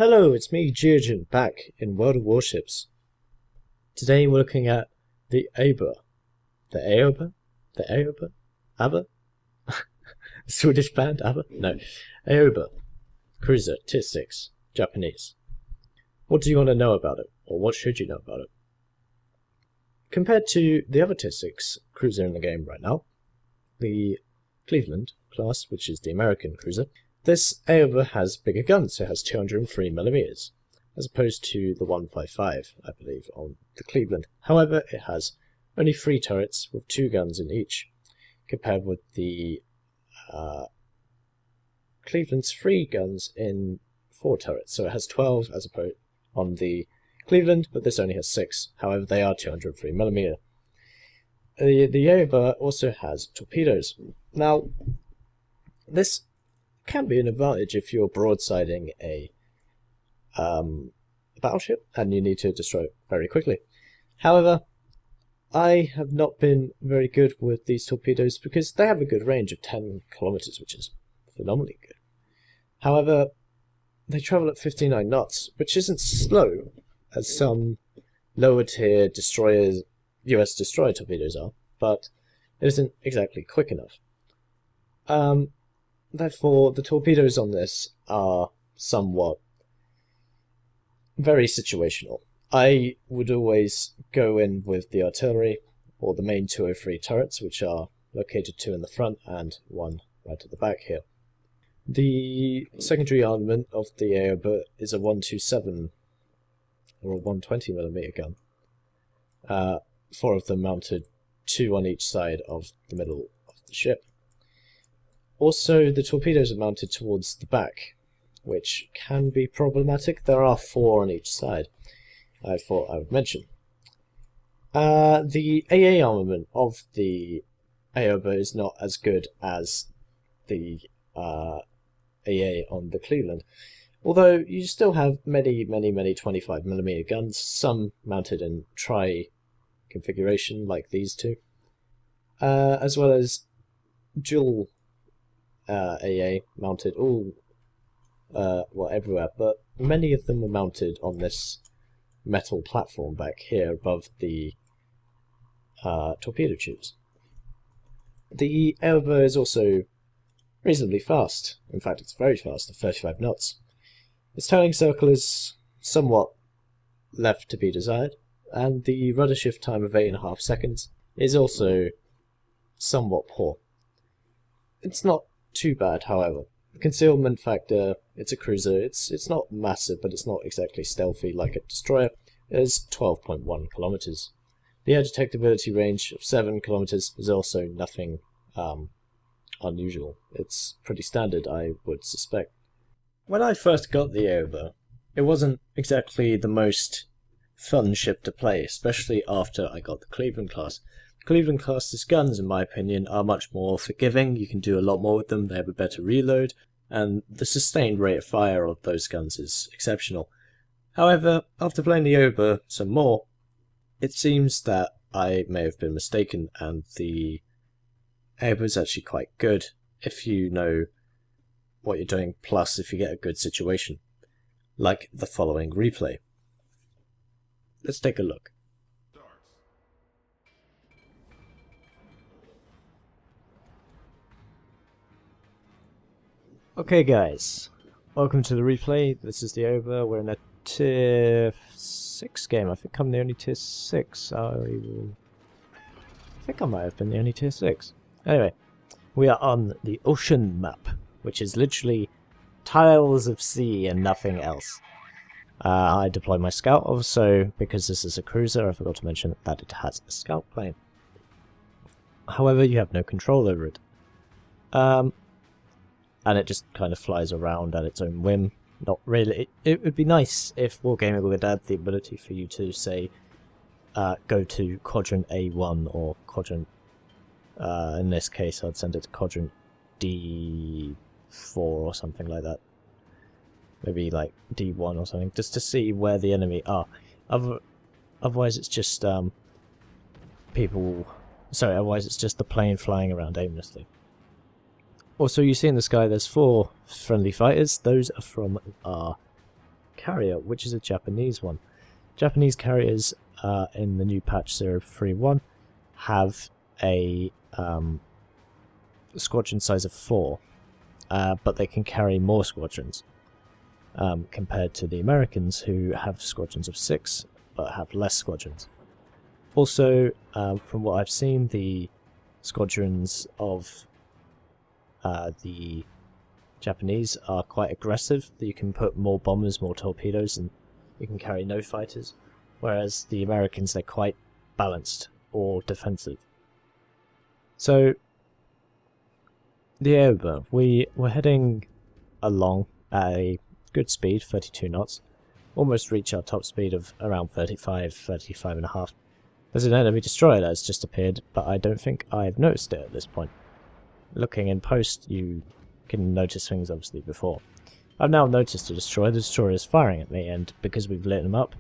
Hello, it's me, Geogen, back in World of Warships. Today we're looking at the Abba. The Aoba? The Aoba? Abba? Swedish band, Abba? No. Aoba. Cruiser, Tier 6, Japanese. What do you want to know about it? Or what should you know about it? Compared to the other Tier 6 cruiser in the game right now, the Cleveland class, which is the American cruiser, this Aoba has bigger guns. It has 203mm, as opposed to the 155, I believe, on the Cleveland. However, it has only 3 turrets with 2 guns in each, compared with the Cleveland's 3 guns in 4 turrets. So it has 12 as opposed on the Cleveland, but this only has 6. However, they are 203mm. The Aoba also has torpedoes. Now, this can be an advantage if you're broadsiding a battleship and you need to destroy it very quickly. However, I have not been very good with these torpedoes because they have a good range of 10 kilometers, which is phenomenally good. However, they travel at 59 knots, which isn't slow as some lower tier destroyers, US destroyer torpedoes are, but it isn't exactly quick enough. Therefore, the torpedoes on this are somewhat very situational. I would always go in with the artillery, or the main 203 turrets, which are located 2 in the front and 1 right at the back here. The secondary armament of the Aoba is a 127 or a 120mm gun. 4 of them mounted, 2 on each side of the middle of the ship. Also, the torpedoes are mounted towards the back, which can be problematic. There are 4 on each side, I thought I would mention. The Aaa armament of the Aoba is not as good as the AA on the Cleveland, although you still have many 25mm guns, some mounted in tri-configuration like these two, as well as dual AA mounted everywhere, but many of them were mounted on this metal platform back here above the torpedo tubes. The Aoba is also reasonably fast. In fact, it's very fast at 35 knots. Its turning circle is somewhat left to be desired, and the rudder shift time of 8.5 seconds is also somewhat poor. It's not too bad, however. The concealment factor, it's a cruiser, it's not massive, but it's not exactly stealthy like a destroyer. It is 12.1 kilometers. The air detectability range of 7 kilometers is also nothing unusual. It's pretty standard, I would suspect. When I first got the Aoba, it wasn't exactly the most fun ship to play, especially after I got the Cleveland class. Cleveland class's guns, in my opinion, are much more forgiving. You can do a lot more with them, they have a better reload, and the sustained rate of fire of those guns is exceptional. However, after playing the Aoba some more, it seems that I may have been mistaken, and the Aoba is actually quite good if you know what you're doing, plus if you get a good situation, like the following replay. Let's take a look. Okay guys, welcome to the replay. This is the Aoba. We're in a Tier 6 game. I think I'm the only Tier 6. I think I might have been the only Tier 6. Anyway, we are on the ocean map, which is literally tiles of sea and nothing else. I deploy my scout also, because this is a cruiser. I forgot to mention that it has a scout plane. However, you have no control over it. And it just kind of flies around at its own whim. Not really. It would be nice if Wargaming would add the ability for you to, say, go to quadrant A1 or quadrant... in this case, I'd send it to quadrant D4 or something like that. Maybe like D1 or something, just to see where the enemy are. Otherwise it's just otherwise it's just the plane flying around aimlessly. Also, you see in the sky there's 4 friendly fighters. Those are from our carrier, which is a Japanese one. Japanese carriers in the new patch 031 have a squadron size of 4, but they can carry more squadrons compared to the Americans, who have squadrons of 6 but have less squadrons. Also, from what I've seen, the squadrons of the Japanese are quite aggressive. You can put more bombers, more torpedoes, and you can carry no fighters, whereas the Americans, they're quite balanced or defensive. So the Aoba, we're heading along at a good speed, 32 knots, almost reach our top speed of around 35 and a half. There's an enemy destroyer that has just appeared, but I don't think I've noticed it at this point. Looking in post, you can notice things obviously before. I've now noticed a destroyer. The destroyer is firing at me, and because we've lit him up,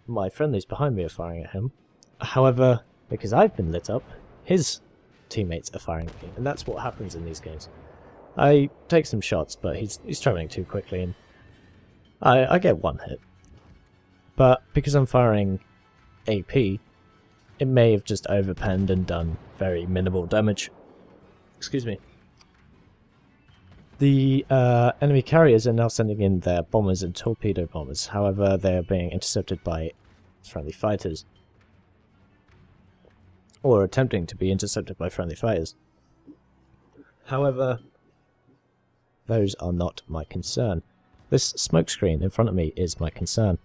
my friendlies behind me are firing at him. However, because I've been lit up, his teammates are firing at me, and that's what happens in these games. I take some shots, but he's travelling too quickly, and I get one hit. But because I'm firing AP, it may have just overpenned and done very minimal damage. Excuse me. The enemy carriers are now sending in their bombers and torpedo bombers. However, they are being intercepted by friendly fighters. Or attempting to be intercepted by friendly fighters. However, those are not my concern. This smoke screen in front of me is my concern.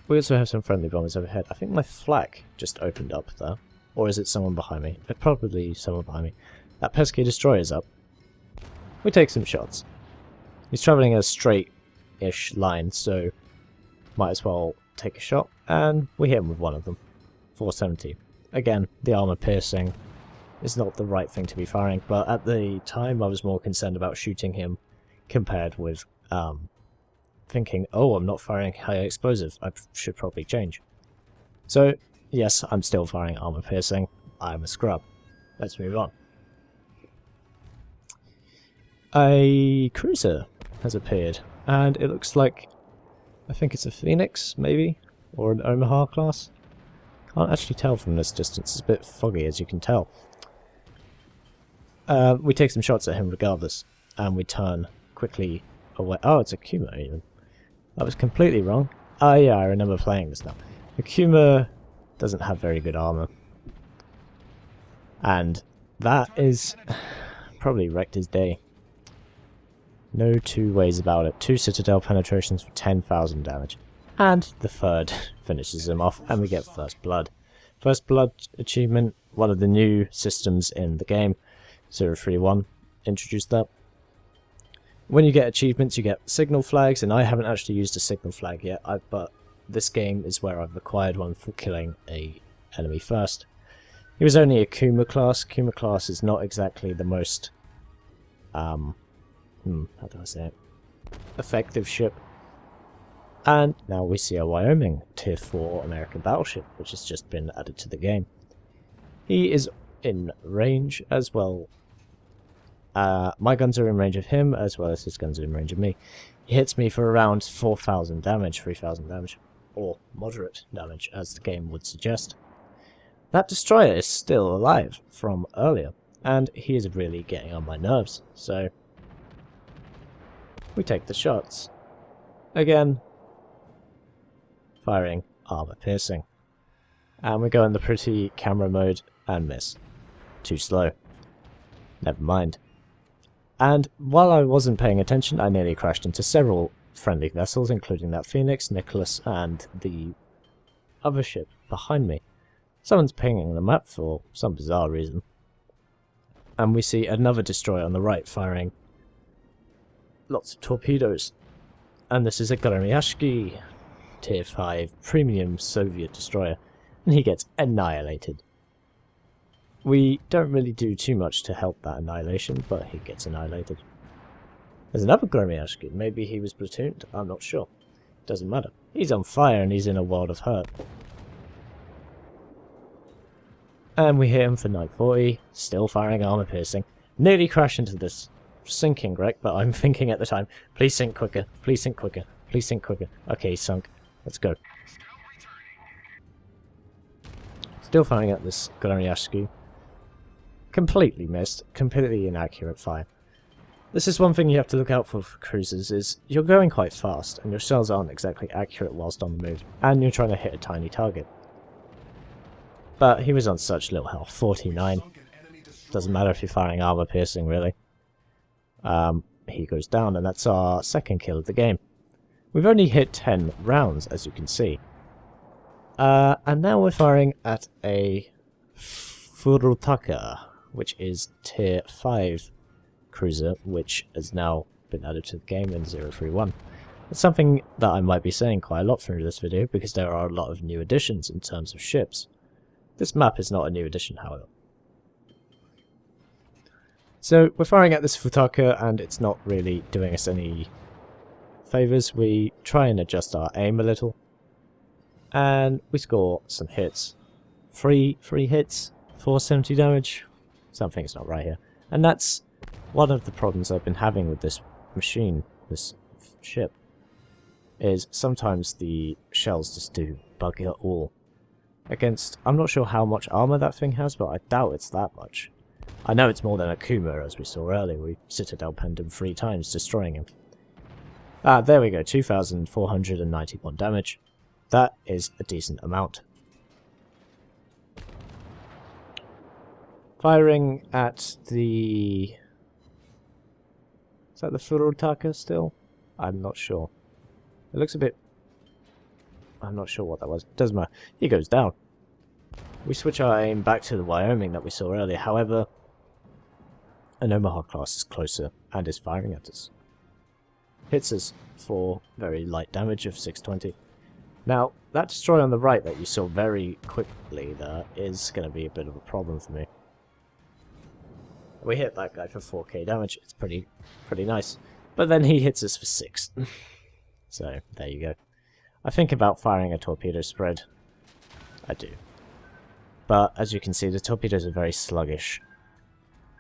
We also have some friendly bombers overhead. I think my flak just opened up there. Or is it someone behind me? It's probably someone behind me. That pesky destroyer is up. We take some shots. He's travelling a straight-ish line, so might as well take a shot. And we hit him with one of them. 470. Again, the armour piercing is not the right thing to be firing, but at the time I was more concerned about shooting him compared with thinking, oh, I'm not firing high explosive, I should probably change. So, yes, I'm still firing armor piercing. I'm a scrub. Let's move on. A cruiser has appeared, and it looks like, I think it's a Phoenix, maybe? Or an Omaha class? Can't actually tell from this distance, it's a bit foggy as you can tell. We take some shots at him regardless, and we turn quickly away. Oh, it's a Kuma even. That was completely wrong. Oh yeah, I remember playing this now. The Kuma doesn't have very good armor. And that is probably wrecked his day. No two ways about it. 2 citadel penetrations for 10,000 damage. And the third finishes him off, and we get First Blood. First Blood achievement, one of the new systems in the game. 031 introduced that. When you get achievements, you get signal flags, and I haven't actually used a signal flag yet, but this game is where I've acquired one for killing a enemy first. He was only a Kuma class. Kuma class is not exactly the most, how do I say it, effective ship. And now we see a Wyoming Tier 4 American battleship, which has just been added to the game. He is in range as well. My guns are in range of him, as well as his guns are in range of me. He hits me for around 4,000 damage, 3,000 damage, or moderate damage, as the game would suggest. That destroyer is still alive from earlier, and he is really getting on my nerves, so we take the shots. Again, firing armor piercing. And we go in the pretty camera mode and miss. Too slow. Never mind. And while I wasn't paying attention, I nearly crashed into several friendly vessels, including that Phoenix, Nicholas, and the other ship behind me. Someone's pinging the map for some bizarre reason. And we see another destroyer on the right firing lots of torpedoes. And this is a Goremiashki Tier 5 premium Soviet destroyer, and he gets annihilated. We don't really do too much to help that annihilation, but he gets annihilated. There's another Goremiashki. Maybe he was platooned, I'm not sure. Doesn't matter. He's on fire and he's in a world of hurt. And we hit him for 940, still firing armor piercing. Nearly crash into this sinking, Greg, but I'm thinking at the time, please sink quicker, please sink quicker, please sink quicker. Okay, he's sunk. Let's go. Still firing at this Gornyashku. Completely missed. Completely inaccurate fire. This is one thing you have to look out for cruisers, is you're going quite fast, and your shells aren't exactly accurate whilst on the move, and you're trying to hit a tiny target. But he was on such little health, 49. Doesn't matter if you're firing armor piercing, really. He goes down, and that's our second kill of the game. We've only hit 10 rounds, as you can see. And now we're firing at a Furutaka, which is tier 5 cruiser, which has now been added to the game in 031. It's something that I might be saying quite a lot through this video, because there are a lot of new additions in terms of ships. This map is not a new addition, however. So we're firing at this Futaka, and it's not really doing us any favours. We try and adjust our aim a little, and we score some hits. Three hits, 470 damage. Something's not right here. And that's one of the problems I've been having with this machine, this ship, is sometimes the shells just do bugger all. Against, I'm not sure how much armor that thing has, but I doubt it's that much. I know it's more than a Kuma, as we saw earlier. We Citadel penned him 3 times, destroying him. Ah, there we go, 2,491 damage. That is a decent amount. Firing at the... Is that the Furutaka still? I'm not sure. It looks a bit... I'm not sure what that was. Doesn't matter. He goes down. We switch our aim back to the Wyoming that we saw earlier. However, an Omaha class is closer and is firing at us. Hits us for very light damage of 620. Now, that destroyer on the right that you saw very quickly there is going to be a bit of a problem for me. We hit that guy for 4k damage. It's pretty nice. But then he hits us for 6. So, there you go. I think about firing a torpedo spread. I do. But, as you can see, the torpedoes are very sluggish.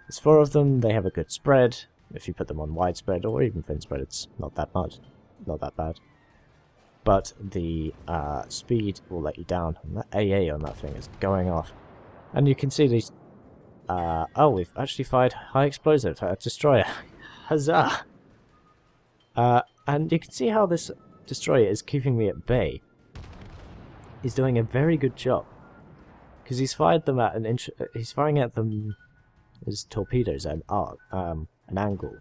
There's 4 of them, they have a good spread. If you put them on widespread or even thin spread, it's not that much. Not that bad. But the speed will let you down. And that AA on that thing is going off. And you can see these... oh, we've actually fired high explosive at a destroyer. Huzzah! And you can see how this destroyer is keeping me at bay. He's doing a very good job. Because he's fired them at an inch... he's firing at them... his torpedoes at an angle.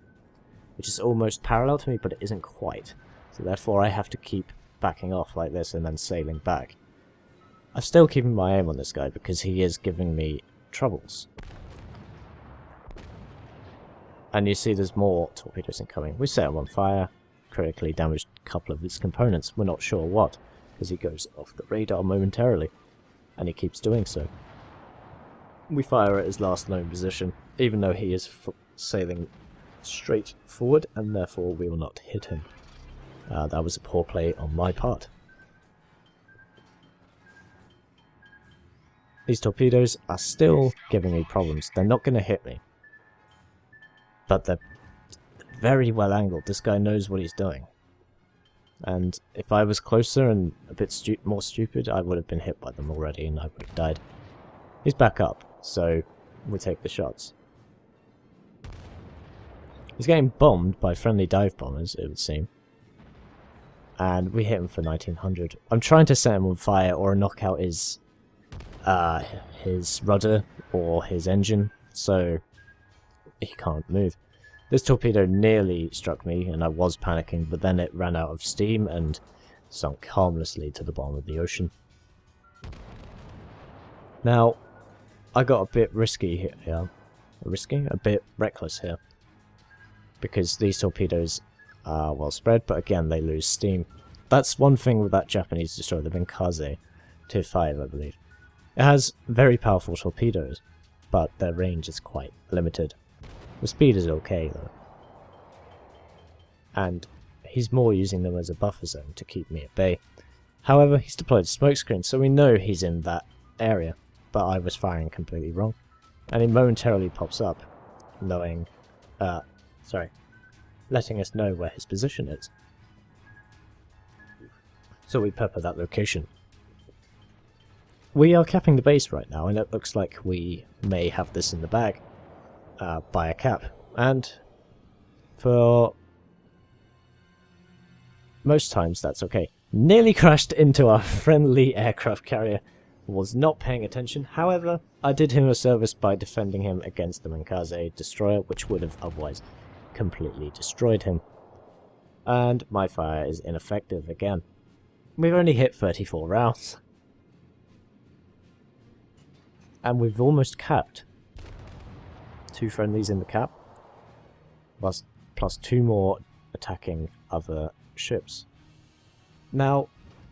Which is almost parallel to me, but it isn't quite. So therefore I have to keep backing off like this and then sailing back. I'm still keeping my aim on this guy because he is giving me troubles. And you see there's more torpedoes incoming. We set him on fire, critically damaged a couple of his components. We're not sure what, because he goes off the radar momentarily. And he keeps doing so. We fire at his last known position, even though he is sailing straight forward, and therefore we will not hit him. That was a poor play on my part. These torpedoes are still giving me problems. They're not going to hit me. But they're very well angled. This guy knows what he's doing. And if I was closer and a bit more stupid, I would have been hit by them already and I would have died. He's back up, so we take the shots. He's getting bombed by friendly dive bombers, it would seem. And we hit him for 1900. I'm trying to set him on fire or knock out his rudder or his engine, so he can't move. This torpedo nearly struck me and I was panicking, but then it ran out of steam and sunk harmlessly to the bottom of the ocean. Now, I got a bit risky here. A bit reckless here. Because these torpedoes are well spread, but again they lose steam. That's one thing with that Japanese destroyer, the Benkaze, Tier 5 I believe. It has very powerful torpedoes, but their range is quite limited. The speed is okay though. And he's more using them as a buffer zone to keep me at bay. However, he's deployed a smokescreen, so we know he's in that area, but I was firing completely wrong. And he momentarily pops up, knowing letting us know where his position is. So we pepper that location. We are capping the base right now, and it looks like we may have this in the bag by a cap. And for most times that's okay. Nearly crashed into our friendly aircraft carrier. Was not paying attention. However, I did him a service by defending him against the Mankaze destroyer, which would have otherwise completely destroyed him. And my fire is ineffective again. We've only hit 34 rounds. And we've almost capped. 2 friendlies in the cap. Plus 2 more attacking other ships. Now,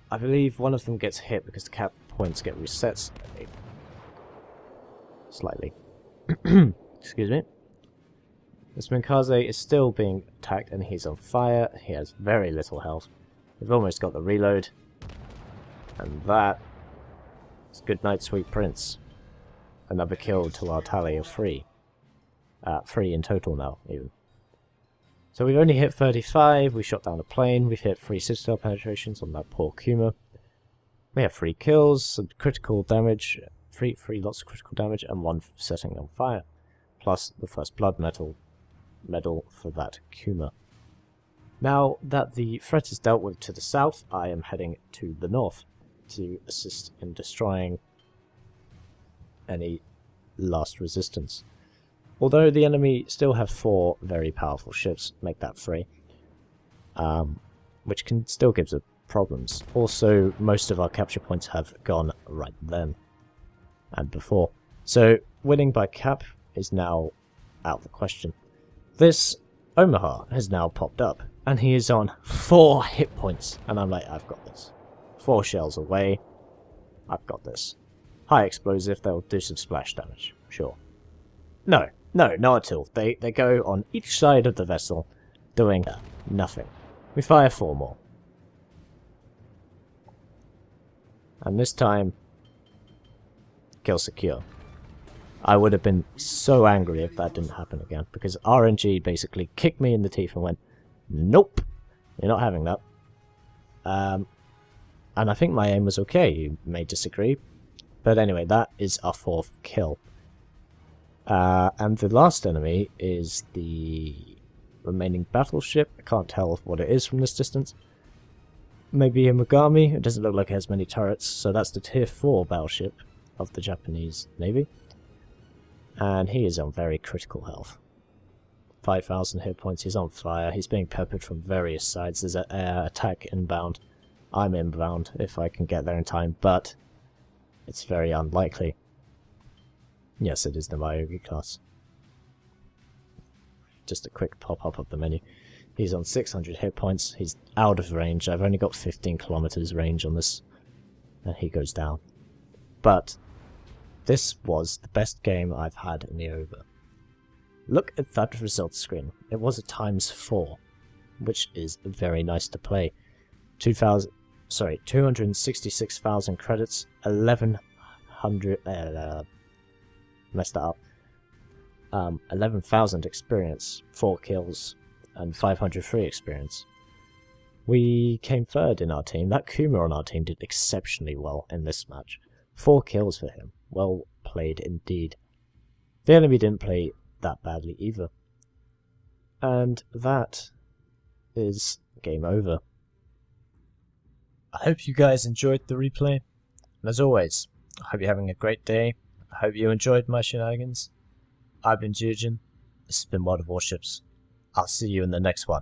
I believe one of them gets hit because the cap points get reset slightly. Excuse me. This Mankaze is still being attacked and he's on fire. He has very little health. We've almost got the reload. And that is good night, sweet prince. Another kill to our tally of 3. 3 in total now, even. So we've only hit 35, we shot down a plane, we've hit 3 citadel penetrations on that poor Kuma. We have 3 kills, some critical damage, 3 lots of critical damage, and 1 setting on fire. Plus the first blood medal for that Kuma. Now that the threat is dealt with to the south, I am heading to the north to assist in destroying any last resistance. Although the enemy still have 4 very powerful ships, make that 3, which can still give us problems. Also, most of our capture points have gone right then and before. So winning by cap is now out of the question. This Omaha has now popped up, and he is on 4 hit points, and I'm like, I've got this. 4 shells away, I've got this. High explosive, they'll do some splash damage, sure. No, not at all. They go on each side of the vessel, doing nothing. We fire 4 more. And this time, kill secure. I would have been so angry if that didn't happen again, because RNG basically kicked me in the teeth and went, nope, you're not having that. And I think my aim was okay, you may disagree. But anyway, that is our 4th kill. And the last enemy is the remaining battleship. I can't tell what it is from this distance. Maybe a Mogami. It doesn't look like it has many turrets, so that's the tier 4 battleship of the Japanese Navy. And he is on very critical health. 5,000 hit points, he's on fire, he's being peppered from various sides. There's an air attack inbound. I'm inbound if I can get there in time, but it's very unlikely. Yes, it is the Myogi class. Just a quick pop-up of the menu. He's on 600 hit points, he's out of range. I've only got 15 kilometers range on this, and he goes down. But this was the best game I've had in the Aoba. Look at that results screen. It was a ×4, which is very nice to play. 266,000 credits, 1,100 messed that up. 11,000 experience, 4 kills, and 500 free experience. We came 3rd in our team. That Kuma on our team did exceptionally well in this match. 4 kills for him. Well played indeed. The enemy didn't play that badly either. And that is game over. I hope you guys enjoyed the replay. And as always, I hope you're having a great day. I hope you enjoyed my shenanigans. I've been Geogen. This has been World of Warships. I'll see you in the next one.